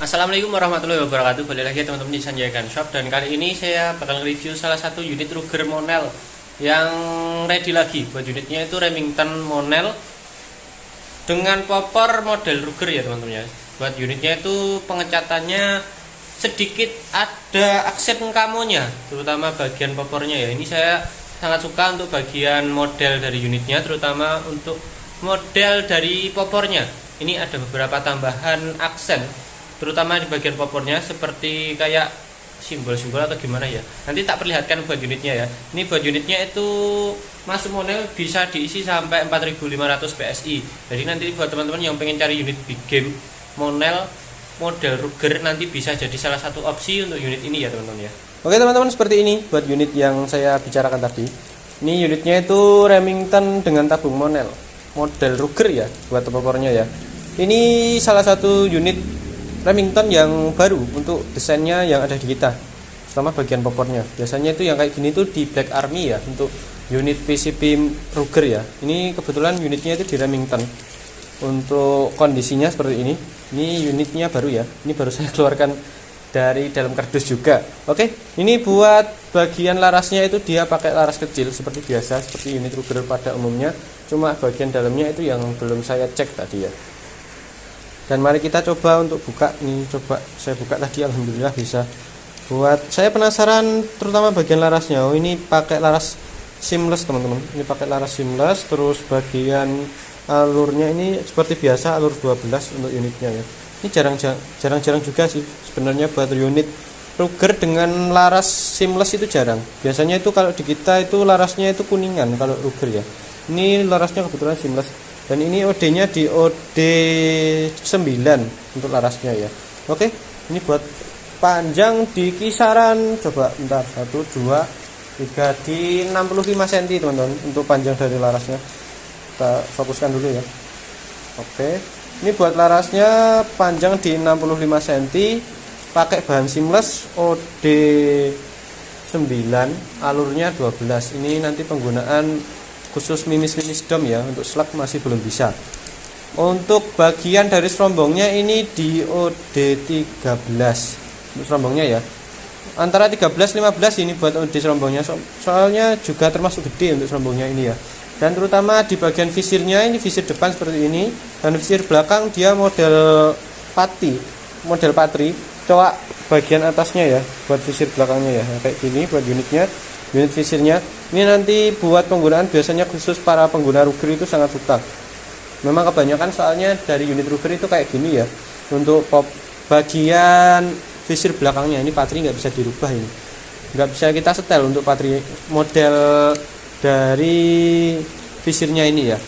Assalamualaikum warahmatullahi wabarakatuh. Balik lagi teman-teman di Sanjaya Gun Shop. Dan kali ini saya bakal review salah satu unit Ruger Monel yang ready lagi. Buat unitnya itu Remington Monel dengan popor model Ruger ya teman-teman ya. Buat unitnya itu pengecatannya sedikit ada aksen kamonya, terutama bagian popornya ya. Ini saya sangat suka untuk bagian model dari unitnya, terutama untuk model dari popornya. Ini ada beberapa tambahan aksen, terutama di bagian popornya, seperti kayak simbol-simbol atau gimana ya. Nanti tak perlihatkan buat unitnya ya. Ini buat unitnya itu masuk Monel bisa diisi sampai 4500 PSI. Jadi nanti buat teman-teman yang pengen cari unit big game Monel model Ruger, nanti bisa jadi salah satu opsi untuk unit ini ya teman-teman ya. Oke teman-teman, seperti ini buat unit yang saya bicarakan tadi. Ini unitnya itu Remington dengan tabung Monel model Ruger ya, buat popornya ya. Ini salah satu unit Remington yang baru untuk desainnya yang ada di kita, terutama bagian popornya. Biasanya itu yang kayak gini tuh di Black Army ya, untuk unit PCP Ruger ya. Ini kebetulan unitnya itu di Remington. Untuk kondisinya seperti ini. Ini unitnya baru ya. Ini baru saya keluarkan dari dalam kardus juga. Oke, ini buat bagian larasnya itu dia pakai laras kecil seperti biasa, seperti unit Ruger pada umumnya. Cuma bagian dalamnya itu yang belum saya cek tadi ya. Dan mari kita coba untuk buka. Nih coba saya buka tadi, alhamdulillah bisa. Buat saya penasaran terutama bagian larasnya. Oh, ini pakai laras seamless teman-teman. Ini pakai laras seamless. Terus bagian alurnya ini seperti biasa alur 12 untuk unitnya ya. Ini jarang-jarang juga sih sebenarnya buat unit Ruger dengan laras seamless, itu jarang. Biasanya itu kalau di kita itu larasnya itu kuningan kalau Ruger ya. Ini larasnya kebetulan seamless. Dan ini OD-nya di OD 9 untuk larasnya ya. Oke, ini buat panjang di kisaran, coba bentar, 1, 2, 3 di 65 cm teman-teman untuk panjang dari larasnya. Kita fokuskan dulu ya. Oke, ini buat larasnya panjang di 65 cm, pakai bahan seamless OD 9, alurnya 12. Ini nanti penggunaan khusus mimis-mimis dom ya, untuk slug masih belum bisa. Untuk bagian dari serombongnya ini di OD 13 untuk serombongnya ya, antara 13-15 ini buat OD serombongnya, soalnya juga termasuk gede untuk serombongnya ini ya. Dan terutama di bagian visirnya, ini visir depan seperti ini, dan visir belakang dia model patri. Coba bagian atasnya ya, buat visir belakangnya ya, kayak gini buat unit visirnya. Ini nanti buat penggunaan biasanya khusus para pengguna Ruger itu sangat suka. Memang kebanyakan soalnya dari unit Ruger itu kayak gini ya. Untuk bagian visir belakangnya ini patri nggak bisa dirubah, ini nggak bisa kita setel untuk patri model dari visirnya ini ya.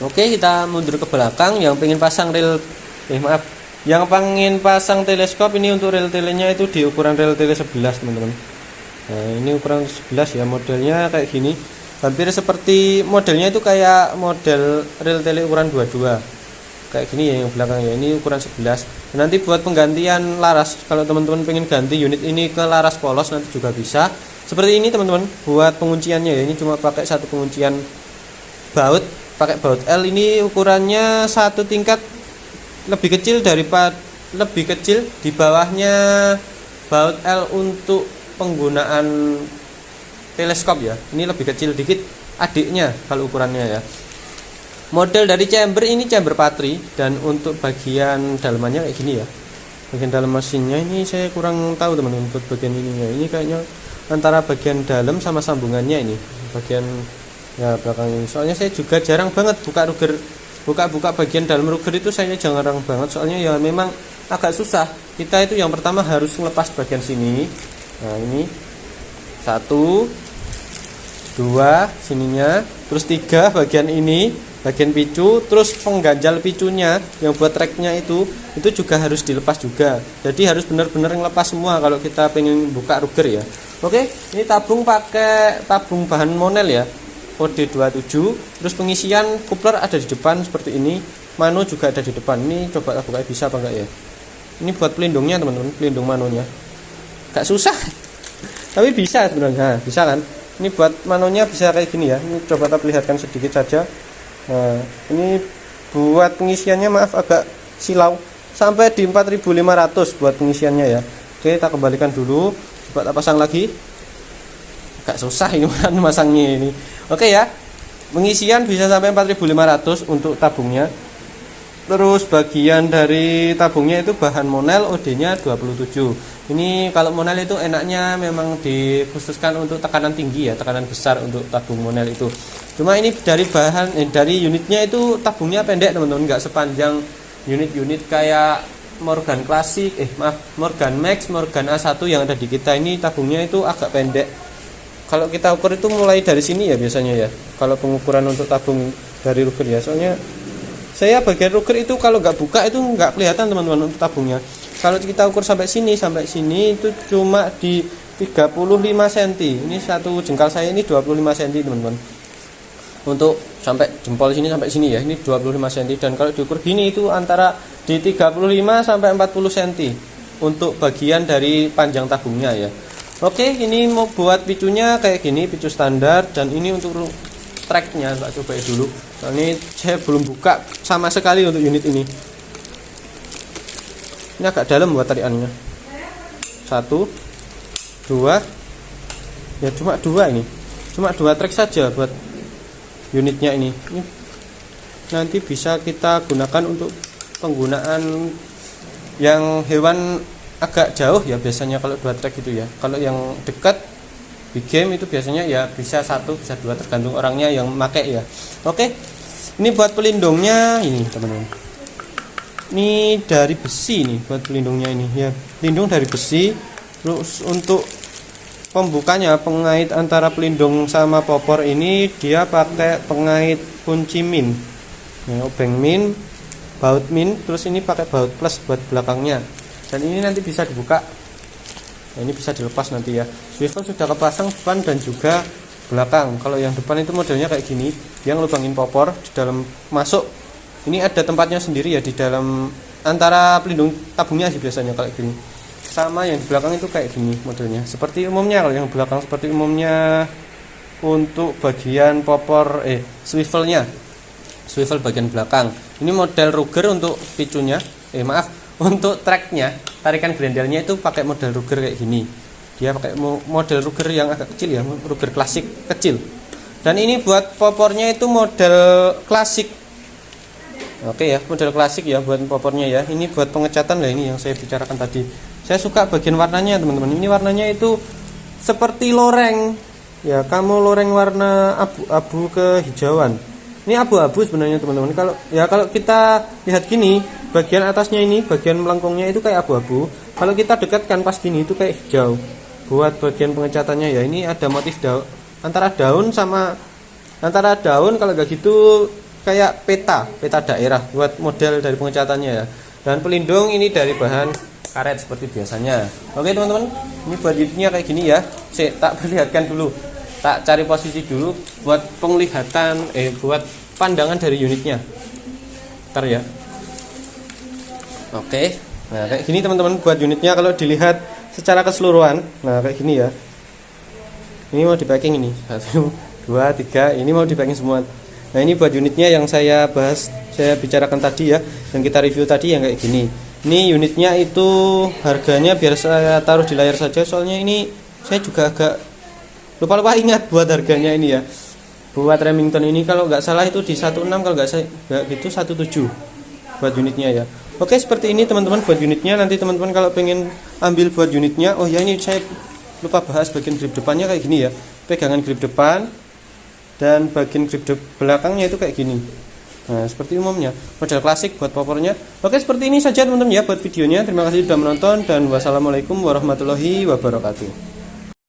Oke, kita mundur ke belakang. Yang pengen pasang yang pengen pasang teleskop, ini untuk rel telenya itu di ukuran rel tele 11 teman-teman. Nah, ini ukuran 11 ya, modelnya kayak gini. Hampir seperti modelnya itu kayak model rel tele ukuran 22. Kayak gini ya yang belakangnya. Ini ukuran 11. Dan nanti buat penggantian laras, kalau teman-teman pengen ganti unit ini ke laras polos nanti juga bisa. Seperti ini teman-teman, buat pengunciannya ya. Ini cuma pakai satu penguncian baut, pakai baut L. Ini ukurannya satu tingkat lebih kecil di bawahnya baut L untuk penggunaan teleskop ya. Ini lebih kecil dikit adiknya kalau ukurannya ya. Model dari chamber ini chamber patri, dan untuk bagian dalamannya kayak gini ya. Bagian dalam mesinnya ini saya kurang tahu teman-teman buat bagian ininya. Ini kayaknya antara bagian dalam sama sambungannya ini. Bagian ya belakang ini. Soalnya saya juga jarang banget buka bagian dalam Ruger itu, saya jarang banget soalnya ya, memang agak susah. Kita itu yang pertama harus ngelepas bagian sini. Nah, ini 1, 2 sininya, terus 3 bagian ini, bagian picu, terus pengganjal picunya yang buat tracknya itu juga harus dilepas juga. Jadi harus benar-benar ngelepas semua kalau kita pengen buka Ruger ya. Oke, ini pakai tabung bahan Monel ya, OD 27. Terus pengisian coupler ada di depan seperti ini, mano juga ada di depan. Ini coba buka bisa apa enggak ya. Ini buat pelindungnya teman-teman, pelindung manonya. Gak susah tapi bisa sebenarnya, bisa kan. Ini buat manonya bisa kayak gini ya. Ini coba kita perlihatkan sedikit saja. Nah, ini buat pengisiannya maaf agak silau. sampai di 4.500 buat pengisiannya ya. Oke, kita kembalikan dulu, coba kita pasang lagi. Agak susah ini masangnya ini. Oke ya, pengisian bisa sampai 4.500 untuk tabungnya. Terus bagian dari tabungnya itu bahan Monel, OD-nya 27. Ini kalau Monel itu enaknya memang dikhususkan untuk tekanan tinggi ya, tekanan besar untuk tabung Monel itu. Cuma ini dari dari unitnya itu tabungnya pendek teman-teman, nggak sepanjang unit-unit kayak Morgan Classic, Morgan Max, Morgan A1 yang ada di kita ini. Tabungnya itu agak pendek. Kalau kita ukur itu mulai dari sini ya biasanya ya. Kalau pengukuran untuk tabung dari Ruger ya, soalnya saya bagian Ruger itu kalau nggak buka itu nggak kelihatan teman-teman untuk tabungnya. Kalau kita ukur sampai sini itu cuma di 35 cm. Ini satu jengkal saya ini 25 cm teman-teman. Untuk sampai jempol sini sampai sini ya, ini 25 cm. Dan kalau diukur gini itu antara di 35 sampai 40 cm untuk bagian dari panjang tabungnya ya. Oke, ini mau buat picunya kayak gini, picu standar. Dan ini untuk tracknya, tak coba dulu. Nah, ini saya belum buka sama sekali untuk unit ini. Ini agak dalam buat tarikannya. 1, 2, ya cuma 2 ini. Cuma 2 track saja buat unitnya ini. Nanti bisa kita gunakan untuk penggunaan yang hewan agak jauh ya biasanya kalau 2 track itu ya. Kalau yang dekat big game itu biasanya ya bisa 1 bisa 2 tergantung orangnya yang pakai ya. Oke, ini buat pelindungnya ini teman-teman. Ini dari besi nih buat pelindungnya ini ya, pelindung dari besi. Terus untuk pembukanya, pengait antara pelindung sama popor ini dia pakai pengait kunci min ya, obeng min, baut min. Terus ini pakai baut plus buat belakangnya. Dan ini nanti bisa dibuka. Nah, ini bisa dilepas nanti ya. Swivel sudah kepasang depan dan juga belakang. Kalau yang depan itu modelnya kayak gini, yang lubangin popor di dalam masuk. Ini ada tempatnya sendiri ya di dalam antara pelindung tabungnya sih biasanya kayak gini. Sama yang di belakang itu kayak gini modelnya. Seperti umumnya kalau yang belakang seperti umumnya untuk bagian popor swivelnya. Swivel bagian belakang. Ini model Ruger untuk picunya. Untuk tracknya, tarikan grendelnya itu pakai model Ruger kayak gini. Dia pakai model Ruger yang agak kecil ya, Ruger klasik kecil. Dan ini buat popornya itu model klasik. Oke ya, model klasik ya buat popornya ya. Ini buat pengecatan lah ini yang saya bicarakan tadi. Saya suka bagian warnanya teman-teman. Ini warnanya itu seperti loreng. Ya, kamu loreng warna abu-abu kehijauan. Ini abu-abu sebenarnya teman-teman. Kalau kita lihat gini, bagian atasnya ini, bagian melengkungnya itu kayak abu-abu. Kalau kita dekatkan pas gini itu kayak hijau. Buat bagian pengecatannya ya, ini ada motif daun antara daun kalau nggak gitu kayak peta daerah buat model dari pengecatannya ya. Dan pelindung ini dari bahan karet seperti biasanya. Oke teman-teman, ini buat unitnya kayak gini ya. Saya tak perlihatkan dulu, tak cari posisi dulu buat penglihatan buat pandangan dari unitnya. Ntar ya. Oke, nah kayak gini teman-teman buat unitnya kalau dilihat secara keseluruhan. Nah kayak gini ya. Ini mau di packing ini 1, 2, 3. Ini mau di packing semua. Nah ini buat unitnya yang saya bahas, saya bicarakan tadi ya, yang kita review tadi yang kayak gini. Ini unitnya itu harganya biar saya taruh di layar saja, soalnya ini saya juga agak lupa ingat buat harganya ini ya. Buat Remington ini kalau nggak salah itu di 16, kalau nggak gitu 17 buat unitnya ya. Oke, seperti ini teman-teman buat unitnya. Nanti teman-teman kalau pengen ambil buat unitnya, oh ya ini saya lupa bahas bagian grip depannya kayak gini ya. Pegangan grip depan dan bagian grip belakangnya itu kayak gini. Nah, seperti umumnya model klasik buat popornya. Oke, seperti ini saja teman-teman ya buat videonya. Terima kasih sudah menonton dan wassalamualaikum warahmatullahi wabarakatuh.